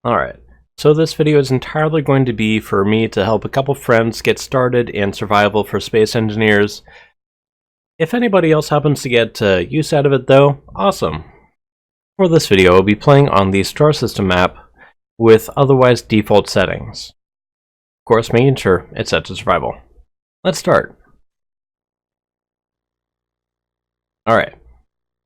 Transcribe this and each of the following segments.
Alright, so this video is entirely going to be for me to help a couple friends get started in survival for space engineers. If anybody else happens to get use out of it though, awesome. For this video, I'll be playing on the star system map with otherwise default settings. Of course, making sure it's set to survival. Let's start. Alright,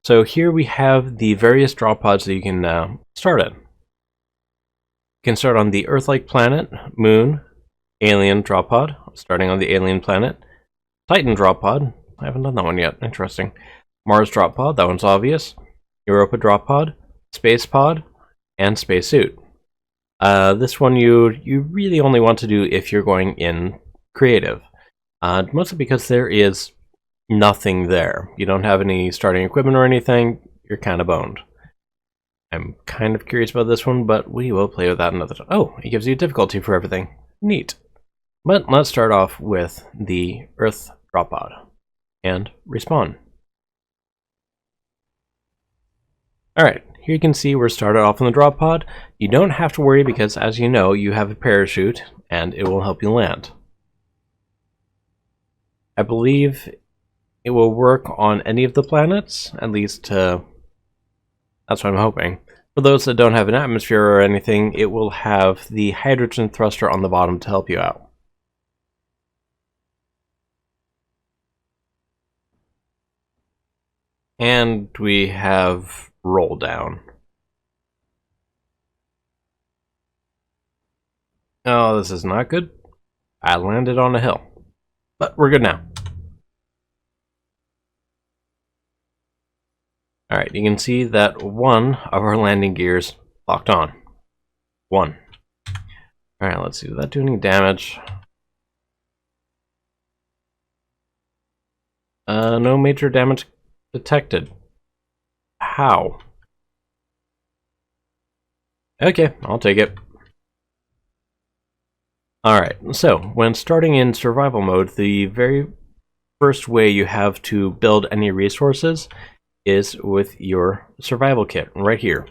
so here we have the various drop pods that you can start in. You can start on the Earth-like planet, Moon, Alien drop pod, starting on the Alien planet, Titan drop pod, I haven't done that one yet, interesting, Mars drop pod, that one's obvious, Europa drop pod, Space pod, and Spacesuit. This one you really only want to do if you're going in creative, mostly because there is nothing there. You don't have any starting equipment or anything, you're kind of boned. I'm kind of curious about this one, but we will play with that another time. Oh, it gives you difficulty for everything. Neat. But let's start off with the Earth drop pod and respawn. Alright, here you can see we're started off on the drop pod. You don't have to worry because, as you know, you have a parachute and it will help you land. I believe it will work on any of the planets, at least that's what I'm hoping. For those that don't have an atmosphere or anything, it will have the hydrogen thruster on the bottom to help you out. And we have roll down. Oh, this is not good. I landed on a hill. But we're good now. Alright, you can see that one of our landing gears locked on. One. Alright, let's see. Did that do any damage? No major damage detected. How? Okay, I'll take it. Alright, so when starting in survival mode, the very first way you have to build any resources is with your survival kit right here.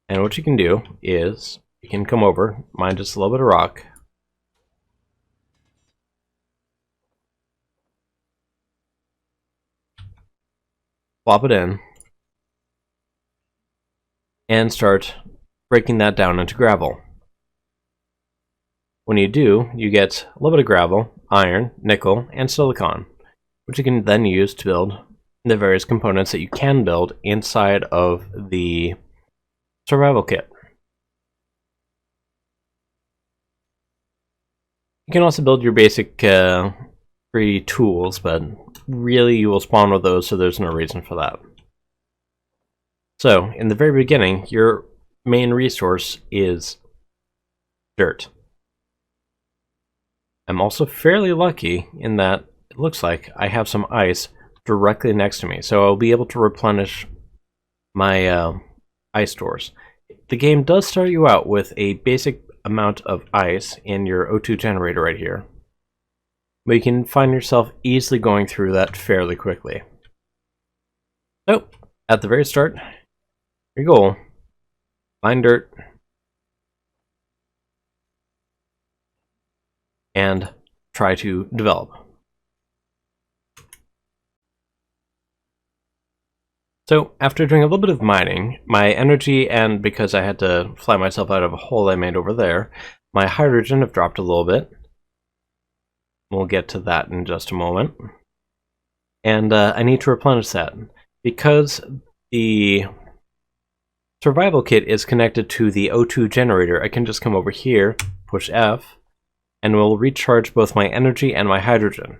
And what you can do is you can come over, mine just a little bit of rock, plop it in, and start breaking that down into gravel. When you do, you get a little bit of gravel, iron, nickel, and silicon, which you can then use to build the various components that you can build inside of the survival kit. You can also build your basic free tools, but really you will spawn with those, so there's no reason for that. So, in the very beginning, your main resource is dirt. I'm also fairly lucky in that it looks like I have some ice directly next to me, so I'll be able to replenish my ice stores. The game does start you out with a basic amount of ice in your O2 generator right here, but you can find yourself easily going through that fairly quickly. So, at the very start, your goal, find dirt, and try to develop. So, after doing a little bit of mining, my energy, and because I had to fly myself out of a hole I made over there, my hydrogen have dropped a little bit. We'll get to that in just a moment. And I need to replenish that. Because the survival kit is connected to the O2 generator, I can just come over here, push F, and we'll recharge both my energy and my hydrogen.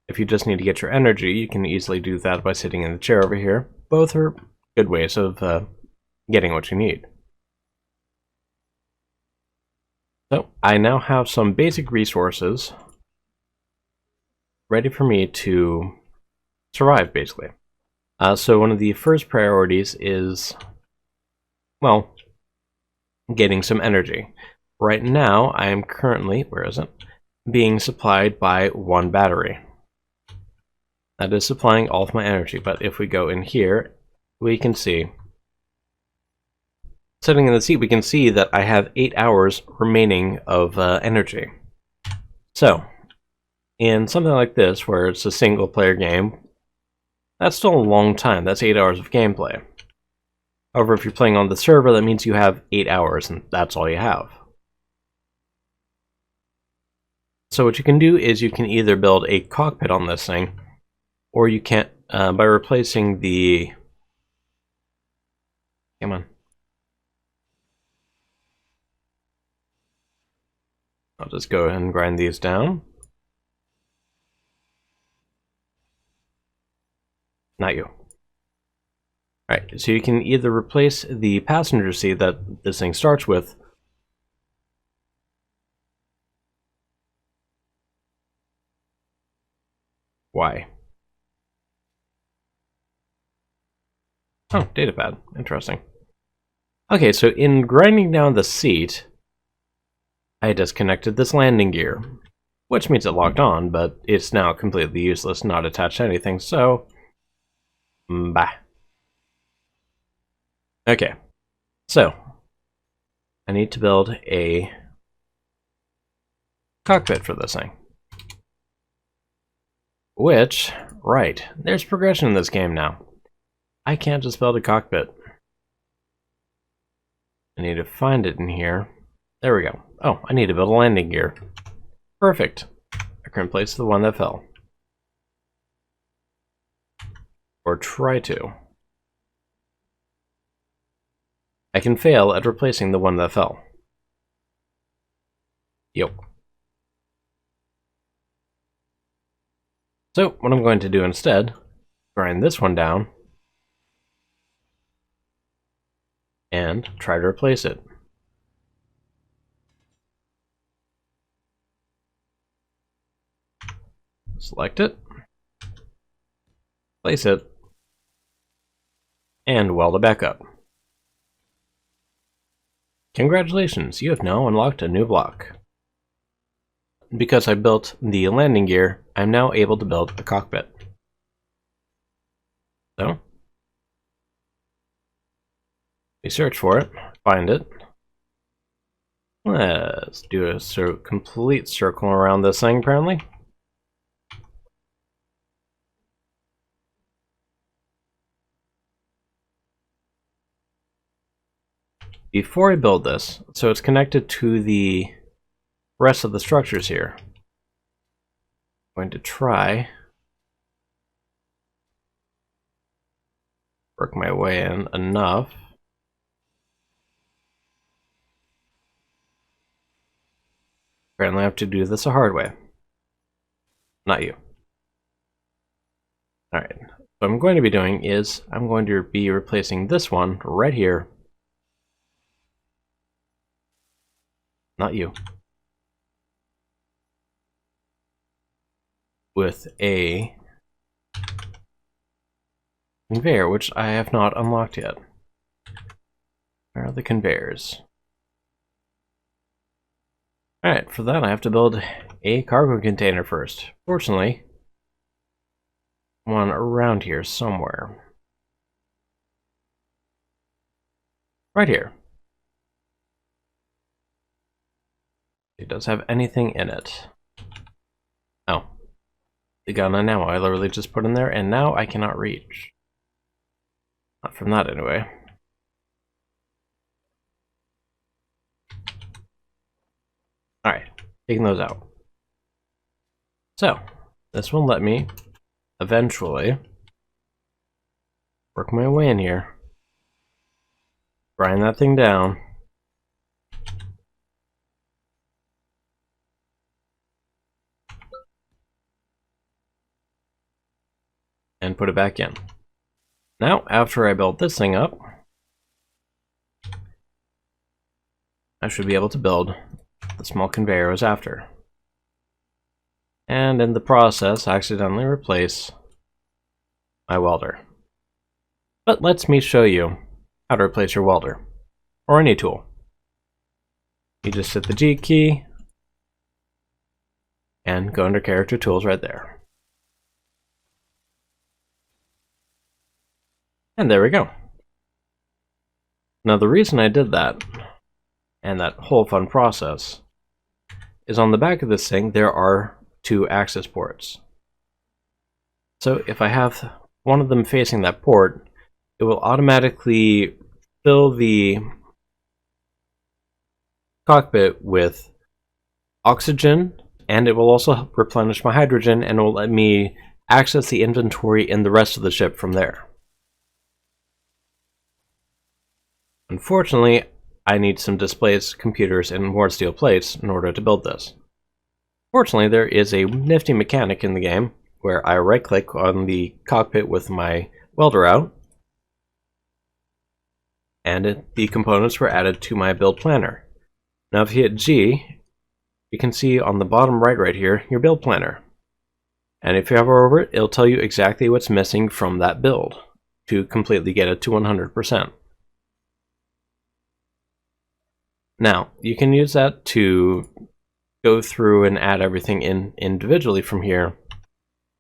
If you just need to get your energy, you can easily do that by sitting in the chair over here. Both are good ways of getting what you need. So, I now have some basic resources ready for me to survive, basically. So one of the first priorities is, well, getting some energy. Right now, I am currently, where is it, being supplied by one battery. That is supplying all of my energy, but if we go in here, we can see sitting in the seat, we can see that I have 8 hours remaining of energy. So, in something like this, where it's a single-player game, that's still a long time. That's 8 hours of gameplay. However, if you're playing on the server, that means you have 8 hours, and that's all you have. So what you can do is you can either build a cockpit on this thing, or you can, by replacing the... Come on. I'll just go ahead and grind these down. Not you. Alright, so you can either replace the passenger seat that this thing starts with. Why? Oh, datapad. Interesting. Okay, so in grinding down the seat, I disconnected this landing gear, which means it locked on, but it's now completely useless, not attached to anything, so... Bah. Okay, so I need to build a cockpit for this thing. Which, right, there's progression in this game now. I can't just build a cockpit. I need to find it in here. There we go. Oh, I need to build a landing gear. Perfect. I can replace the one that fell. Or try to. I can fail at replacing the one that fell. Yep. So, what I'm going to do instead, grind this one down, and try to replace it. Select it, place it, and weld it back up. Congratulations, you have now unlocked a new block. Because I built the landing gear, I'm now able to build a cockpit. So, we search for it, find it. Let's do a complete circle around this thing, apparently. Before I build this, so it's connected to the rest of the structures here. I'm going to try work my way in enough. Apparently I have to do this the hard way. Not you. Alright, what I'm going to be doing is I'm going to be replacing this one right here. Not you. With a conveyor, which I have not unlocked yet. Where are the conveyors? Alright, for that I have to build a cargo container first. Fortunately, one around here somewhere. Right here. It does have anything in it. Oh. The gun and ammo I literally just put in there, and now I cannot reach. Not from that anyway. Alright, taking those out. So, this will let me eventually work my way in here. Grind that thing down. And put it back in. Now, after I build this thing up, I should be able to build the small conveyor I was after. And in the process, accidentally replace my welder. But let me show you how to replace your welder, or any tool. You just hit the G key, and go under character tools right there. And there we go. Now the reason I did that, and that whole fun process, is on the back of this thing there are 2 access ports. So if I have one of them facing that port, it will automatically fill the cockpit with oxygen, and it will also replenish my hydrogen, and it will let me access the inventory in the rest of the ship from there. Unfortunately, I need some displays, computers, and more steel plates in order to build this. Fortunately, there is a nifty mechanic in the game where I right-click on the cockpit with my welder out, and the components were added to my build planner. Now if you hit G, you can see on the bottom right here, your build planner. And if you hover over it, it'll tell you exactly what's missing from that build to completely get it to 100%. Now, you can use that to go through and add everything in individually from here.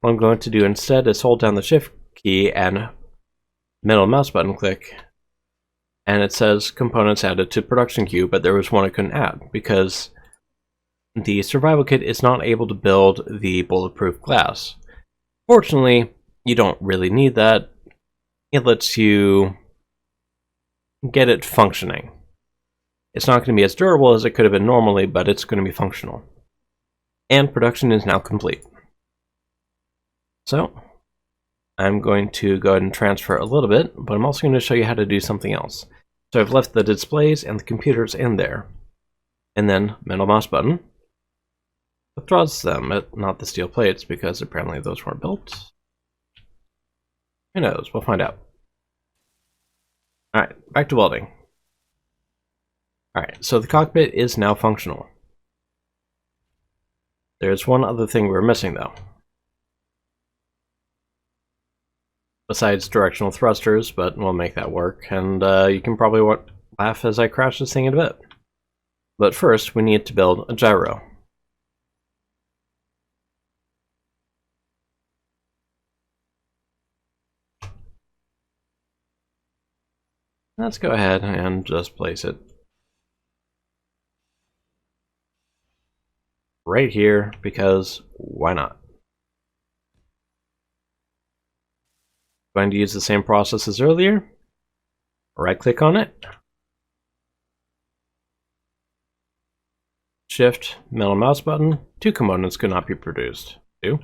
What I'm going to do instead is hold down the Shift key and middle mouse button click, and it says components added to production queue, but there was one I couldn't add because the survival kit is not able to build the bulletproof glass. Fortunately, you don't really need that. It lets you get it functioning. It's not going to be as durable as it could have been normally, but it's going to be functional. And production is now complete. So, I'm going to go ahead and transfer a little bit, but I'm also going to show you how to do something else. So I've left the displays and the computers in there. And then middle mouse button withdraws them, not the steel plates, because apparently those weren't built. Who knows? We'll find out. Alright, back to welding. Alright, so the cockpit is now functional. There's one other thing we're missing, though. Besides directional thrusters, but we'll make that work, and you can probably laugh as I crash this thing in a bit. But first, we need to build a gyro. Let's go ahead and just place it right here, because why not? Going to use the same process as earlier. Right-click on it. Shift, middle mouse button. 2 components could not be produced. 2.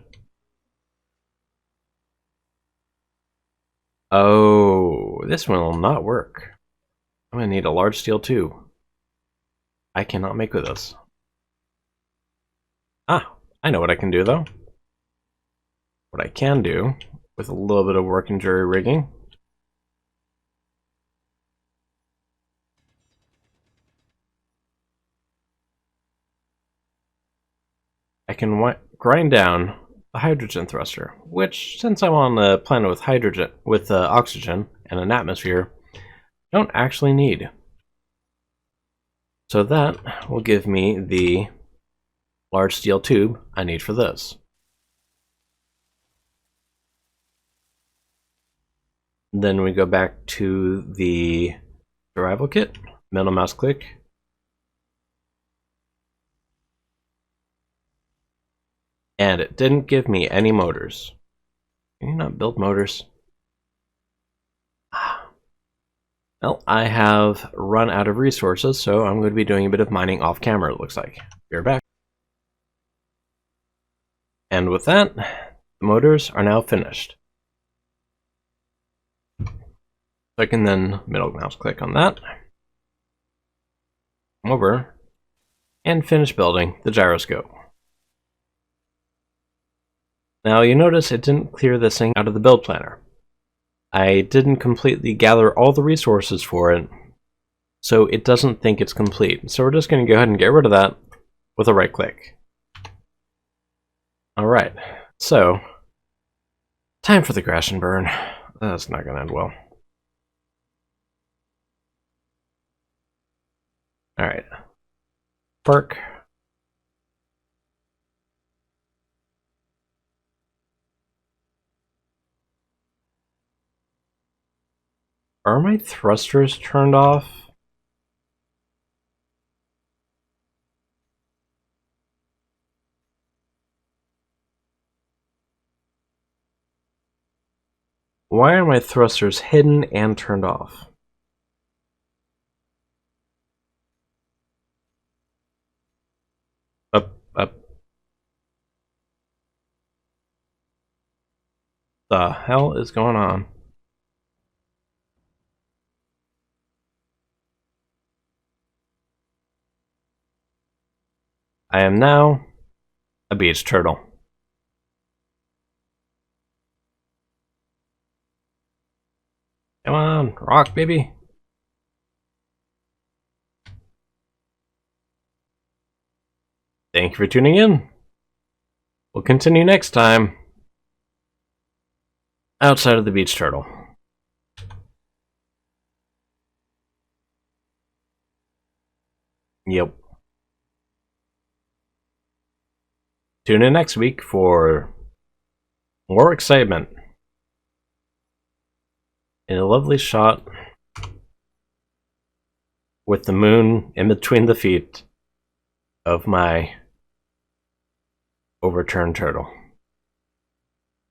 Oh, this one will not work. I'm going to need a large steel tube. I cannot make with this. Ah, I know what I can do, though. What I can do, with a little bit of work and jury rigging, I can grind down the hydrogen thruster, which, since I'm on a planet with oxygen and an atmosphere, don't actually need. So that will give me the large steel tube I need for this. Then we go back to the survival kit, middle mouse click, and it didn't give me any motors. Can you not build motors? Well, I have run out of resources, so I'm going to be doing a bit of mining off camera, it looks like. Be right back. And with that, the motors are now finished. So I can then middle mouse click on that, come over, and finish building the gyroscope. Now you notice it didn't clear this thing out of the build planner. I didn't completely gather all the resources for it, so it doesn't think it's complete. So we're just going to go ahead and get rid of that with a right click. Alright, so time for the crash and burn. That's not going to end well. Alright. Park. Are my thrusters turned off? Why are my thrusters hidden and turned off? Up. The hell is going on? I am now a beach turtle. Come on, rock, baby. Thank you for tuning in. We'll continue next time outside of the beach turtle. Yep. Tune in next week for more excitement in a lovely shot with the moon in between the feet of my overturned turtle.